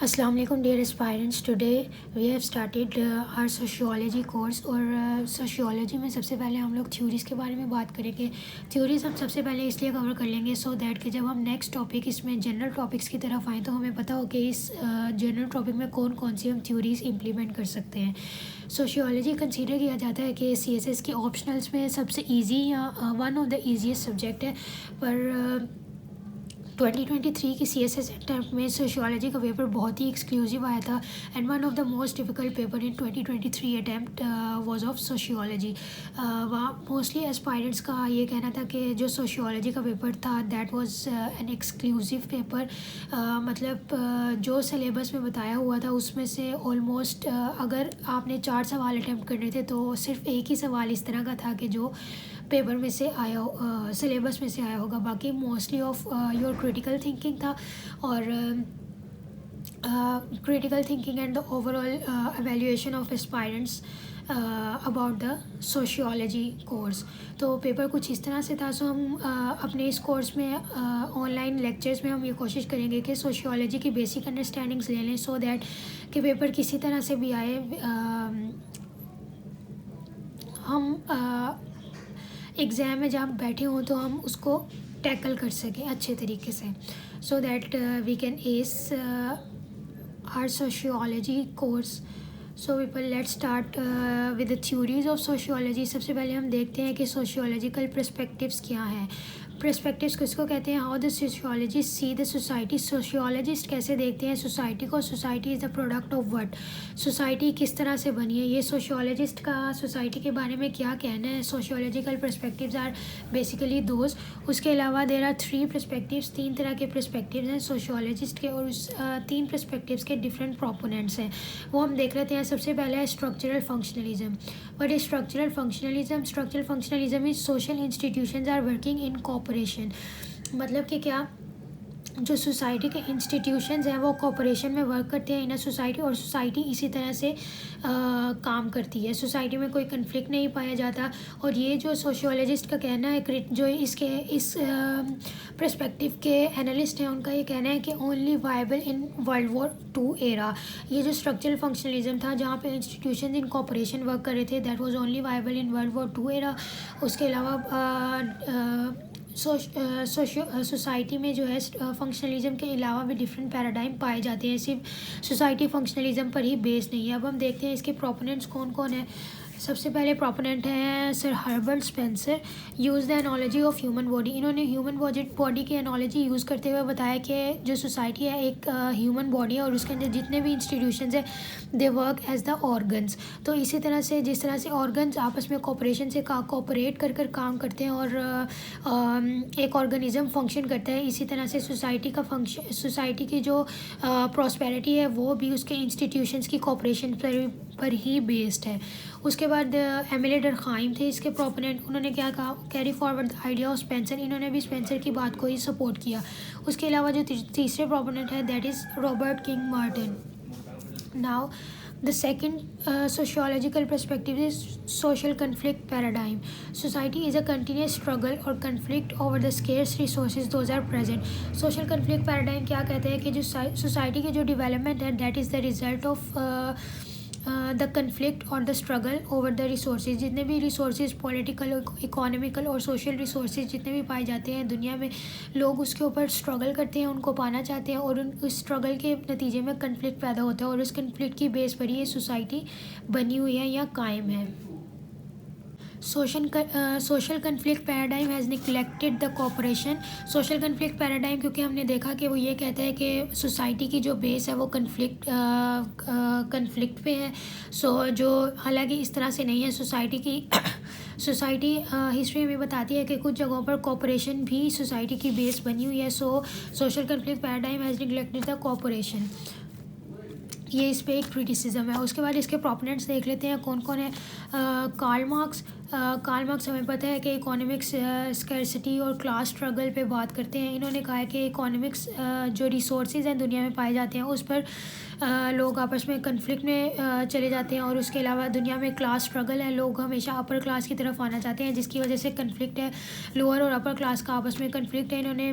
अस्सलाम वालेकुम dear aspirants. Today we have started our sociology course. और सोशियोलॉजी में सबसे पहले हम लोग थ्योरीज़ के बारे में बात करेंगे। थ्योरीज़ हम सबसे पहले इसलिए कवर कर लेंगे सो दैट कि जब हम नेक्स्ट टॉपिक इसमें जनरल टॉपिक्स की तरफ आएँ तो हमें पता हो कि इस जनरल टॉपिक में कौन कौन सी हम थ्योरीज़ इम्प्लीमेंट कर सकते हैं। सोशियोलॉजी कंसीडर किया जाता है कि CSS की ऑप्शनल्स में सबसे ईजी या one of the easiest subject है। पर 2023 की CSS अटैम्प्ट में सोशियोलॉजी का पेपर बहुत ही एक्सक्लूसिव आया था and one of the most difficult paper in 2023 attempt was of sociology. वहाँ मोस्टली एस्पायरेंट्स का ये कहना था कि जो सोशियोलॉजी का पेपर था that was an exclusive paper. मतलब जो सिलेबस में बताया हुआ था उसमें से ऑलमोस्ट अगर आपने 4 सवाल अटैम्प्ट करने थे तो सिर्फ एक ही सवाल इस तरह का था कि जो पेपर में से आया सिलेबस में से आया होगा। बाकी mostly of your critical thinking था और critical thinking and the overall evaluation of aspirants about the sociology course. तो पेपर कुछ इस तरह से था। सो हम अपने इस कोर्स में ऑनलाइन लेक्चर्स में हम ये कोशिश करेंगे कि सोशियोलॉजी की बेसिक अंडरस्टैंडिंग्स ले लें सो दैट कि पेपर किसी तरह से भी आए हम एग्ज़ाम में जब बैठे हों तो हम उसको टैकल कर सकें अच्छे तरीके से so that we can ace our sociology course. So people let's start with the theories of sociology. सबसे पहले हम देखते हैं कि सोशियोलॉजिकल पर्सपेक्टिव्स क्या हैं। पर्सपेक्टिव्स किसको कहते हैं? How the sociologist see the society. Sociologist कैसे देखते हैं सोसाइटी को? Society is the product of what. Society किस तरह से बनी है, ये सोशियोलॉजिस्ट का सोसाइटी के बारे में क्या कहना है। Sociological perspectives are basically those. उसके अलावा देर आर 3 पर्सपेक्टिव्स, 3 तरह के पर्सपेक्टिव्स हैं सोशियोलॉजिस्ट के और उस 3 पर्सपेक्टिव्स के डिफरेंट प्रोपोनेंट्स हैं वो हम देख लेते हैं। सबसे पहले है structural functionalism. What is structural functionalism? Structural functionalism is social institutions are working in cooperation. मतलब कि क्या, जो सोसाइटी के इंस्टीट्यूशंस हैं वो कोऑपरेशन में वर्क करते हैं इन अ सोसाइटी और सोसाइटी इसी तरह से काम करती है। सोसाइटी में कोई कन्फ्लिक्ट नहीं पाया जाता। और ये जो सोशियोलॉजिस्ट का कहना है, जो इस पर्सपेक्टिव के एनालिस्ट हैं उनका ये कहना है कि only viable in world war 2 era. ये जो स्ट्रक्चरल फंक्शनलिज्म था जहाँ पे इंस्टीट्यूशन इन कोऑपरेशन वर्क कर रहे थे that was only viable in world war 2 era. उसके अलावा सोसाइटी में जो है फंक्शनलिज्म के अलावा भी डिफरेंट पैराडाइम पाए जाते हैं, सिर्फ सोसाइटी फंक्शनलिज्म पर ही बेस्ड नहीं है। अब हम देखते हैं इसके प्रोपोनेंट्स कौन कौन है। सबसे पहले प्रोपोनेंट हैं sir Herbert Spencer. Use the analogy of human body. इन्होंने ह्यूमन बॉडी की एनोलॉजी यूज़ करते हुए बताया कि जो सोसाइटी है एक ह्यूमन बॉडी है और उसके अंदर जितने भी इंस्टीट्यूशंस हैं they work as the organs. तो इसी तरह से जिस तरह से ऑर्गन्स आपस में कोऑपरेशन से कोऑपरेट कर कर काम करते हैं और एक ऑर्गेनिज्म फंक्शन करता है, इसी तरह से सोसाइटी का फंक्शन, सोसाइटी की जो प्रॉस्पेरिटी है वो भी उसके इंस्टीट्यूशंस की कोऑपरेशन पर ही बेस्ड है। उसके बाद एमिले डर्कहाइम थे इसके प्रोपोनेंट। उन्होंने क्या कहा? Carry forward the idea of Spencer. इन्होंने भी स्पेंसर की बात को ही सपोर्ट किया। उसके अलावा जो तीसरे प्रोपोनेंट है that is Robert king Martin. Now the second sociological perspective is social conflict paradigm. Society is a continuous struggle or conflict over the scarce resources those are present. Social conflict paradigm क्या कहते हैं कि जो society की जो development है that is the result of the conflict और the struggle over the resources. जितने भी रिसोर्सेज पॉलिटिकल, इकोनॉमिकल और सोशल रिसोर्सेज जितने भी पाए जाते हैं दुनिया में, लोग उसके ऊपर स्ट्रगल करते हैं, उनको पाना चाहते हैं और उस स्ट्रगल के नतीजे में कन्फ्लिक्ट पैदा होता है और उस कन्फ्लिक्ट की बेस पर ही ये सोसाइटी बनी हुई है या कायम है। Social conflict paradigm has neglected the cooperation. Social conflict paradigm क्योंकि हमने देखा कि वो ये कहता है कि सोसाइटी की जो बेस है वो कन्फ्लिक्ट पे है। जो हालांकि इस तरह से नहीं है। सोसाइटी हिस्ट्री में बताती है कि कुछ जगहों पर कोऑपरेशन भी सोसाइटी की बेस बनी हुई है। Social conflict paradigm has neglected the cooperation, ये इस पे एक क्रिटिसिज्म है। उसके बाद इसके प्रोपोनेंट्स देख लेते हैं कौन कौन है। कार्ल मार्क्स हमें पता है कि इकोनॉमिक्स स्कैर्सिटी और क्लास स्ट्रगल पे बात करते हैं। इन्होंने कहा है कि इकोनॉमिक्स जो रिसोर्सेज हैं दुनिया में पाए जाते हैं उस पर लोग आपस में कन्फ्लिक्ट में चले जाते हैं और उसके अलावा दुनिया में क्लास स्ट्रगल है, लोग हमेशा अपर क्लास की तरफ आना चाहते हैं जिसकी वजह से कन्फ्लिक्ट है। लोअर और अपर क्लास का आपस में कन्फ्लिक्ट है। इन्होंने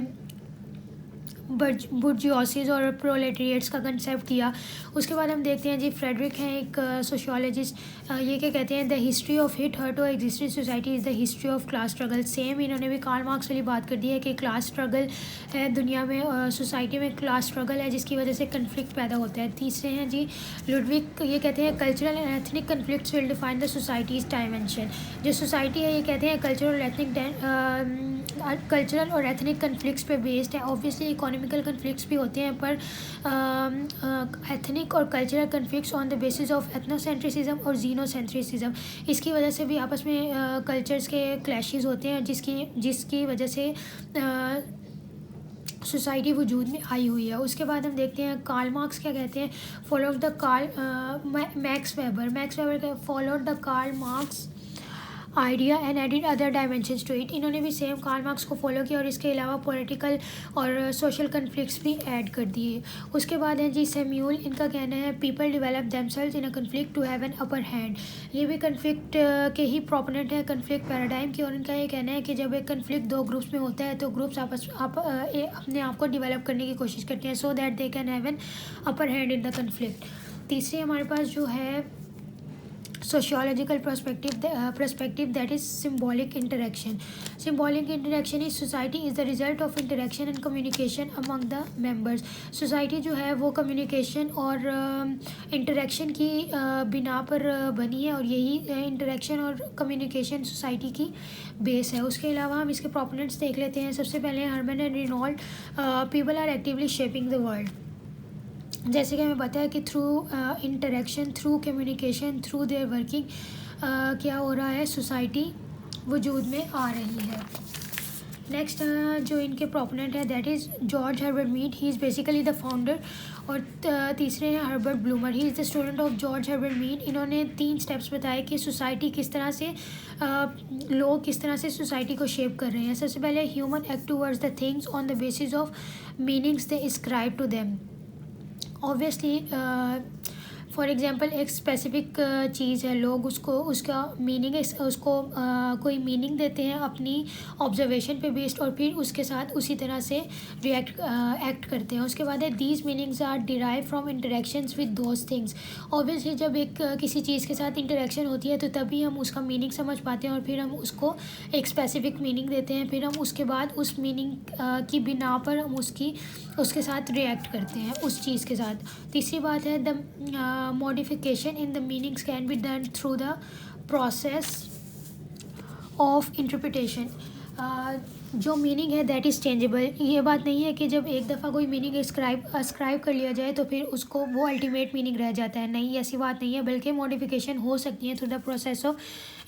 बुर्जियोसिस और प्रोलेटेरिएट्स का कंसेप्ट दिया। उसके बाद हम देखते हैं जी फ्रेडरिक हैं एक सोशियोलॉजिस्ट, ये क्या कहते हैं, the history of hitherto existing society is the history of class struggle. Same इन्होंने भी कार्ल मार्क्स वाली बात कर दी है कि क्लास स्ट्रगल है दुनिया में, सोसाइटी में क्लास स्ट्रगल है जिसकी वजह से कन्फ्लिक्ट पैदा होता है। तीसरे हैं जी लुडविग, ये कहते हैं cultural and ethnic conflicts will define the society's dimension. जो सोसाइटी है ये कहते हैं कल्चरल और एथनिक कन्फ्लिक्ट्स पे बेस्ड है। ऑब्वियसली इकोनॉमिकल कन्फ्लिक्ट्स भी होते हैं, पर एथनिक और cultural conflicts on the basis of ethnocentrism और जीनोसेंट्रिसिज्म, इसकी वजह से भी आपस में कल्चर्स के क्लैशेस होते हैं जिसकी वजह से सोसाइटी वजूद में आई हुई है। उसके बाद हम देखते हैं कार्ल मार्क्स क्या कहते हैं, फॉलोड द मैक्स वेबर का followed the Karl Marx idea and added other dimensions to it. इन्होंने भी सेम कार्ल मार्क्स को फॉलो किया और इसके अलावा पॉलिटिकल और सोशल कन्फ्लिक्ट्स भी ऐड कर दिए। उसके बाद है जी सैम्यूल, इनका कहना है people develop themselves in a conflict to have an upper hand. ये भी कन्फ्लिक्ट के ही प्रोपोनेंट है, कन्फ्लिक्ट पैराडाइम की, और इनका ये कहना है कि जब एक कन्फ्लिक्ट दो ग्रुप्स में होता है तो ग्रुप्स अपने आप को डिवेलप करने की कोशिश करते हैं so that they can have an upper hand in the conflict. तीसरी हमारे पास जो है sociological perspective that is symbolic interaction is society is the result of interaction and communication among the members। society जो है वो communication और interaction की बिना पर बनी है और यही interaction और communication society की बेस है। उसके अलावा हम इसके प्रोपोनेंट्स देख लेते हैं। सबसे पहले Herman and Reynold, people are actively shaping the world. जैसे कि हमें पता है कि through interaction, through communication, through their working क्या हो रहा है, सोसाइटी वजूद में आ रही है। नेक्स्ट जो इनके प्रोपोनेंट है that is George Herbert Mead, he is basically the founder. और तीसरे हैं Herbert Blumer, he is the student of George Herbert Mead. इन्होंने 3 स्टेप्स बताए कि सोसाइटी किस तरह से लोग किस तरह से सोसाइटी को शेप कर रहे हैं। सबसे पहले human act towards the things on the basis of meanings they ascribe to them. Obviously for example एक स्पेसिफिक चीज़ है, लोग उसका मीनिंग कोई मीनिंग देते हैं अपनी ऑब्जर्वेशन पे बेस्ड और फिर उसके साथ उसी तरह से एक्ट करते हैं। उसके बाद है these meanings are derive from interactions with those things. Obviously जब एक किसी चीज़ के साथ इंटरेक्शन होती है तो तभी हम उसका मीनिंग समझ पाते हैं और फिर हम उसको एक स्पेसिफिक मीनिंग देते हैं, फिर हम उसके बाद उस मीनिंग की बिना पर हम उसके साथ रिएक्ट करते हैं उस चीज़ के साथ। तीसरी बात है the modification in the meanings can be done through the process of interpretation। जो मीनिंग है दैट इज़ चेंजेबल। ये बात नहीं है कि जब एक दफ़ा कोई मीनिंग अस्क्राइब कर लिया जाए तो फिर उसको वो अल्टीमेट मीनिंग रह जाता है, नहीं, ऐसी बात नहीं है, बल्कि मॉडिफिकेशन हो सकती है through the process of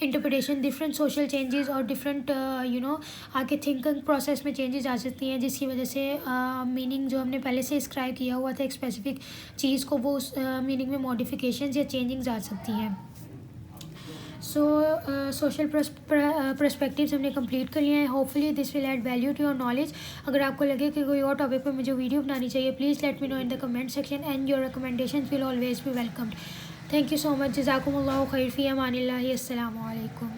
interpretation. Different social changes और डिफरेंट आगे थिंकिंग प्रोसेस में चेंजेस आ सकती हैं जिसकी वजह से मीनिंग जो हमने पहले से अस्क्राइब किया हुआ था एक स्पेसिफिक चीज़ को, वो उस मीनिंग में मॉडिफिकेशन या चेंजिंग्स आ सकती हैं। सो सोशल पर्सपेक्टिव्स हमने कंप्लीट कर लिए हैं। Hopefully this will add value to your knowledge. अगर आपको लगे कि कोई और टॉपिक पर मुझे वीडियो बनानी चाहिए, please let me know in the comment section and your recommendations will always be welcomed. Thank you so much. जज़ाकुमुल्लाहु खैर फ़ी अमानिल्लाह। अस्सलामु अलैकुम।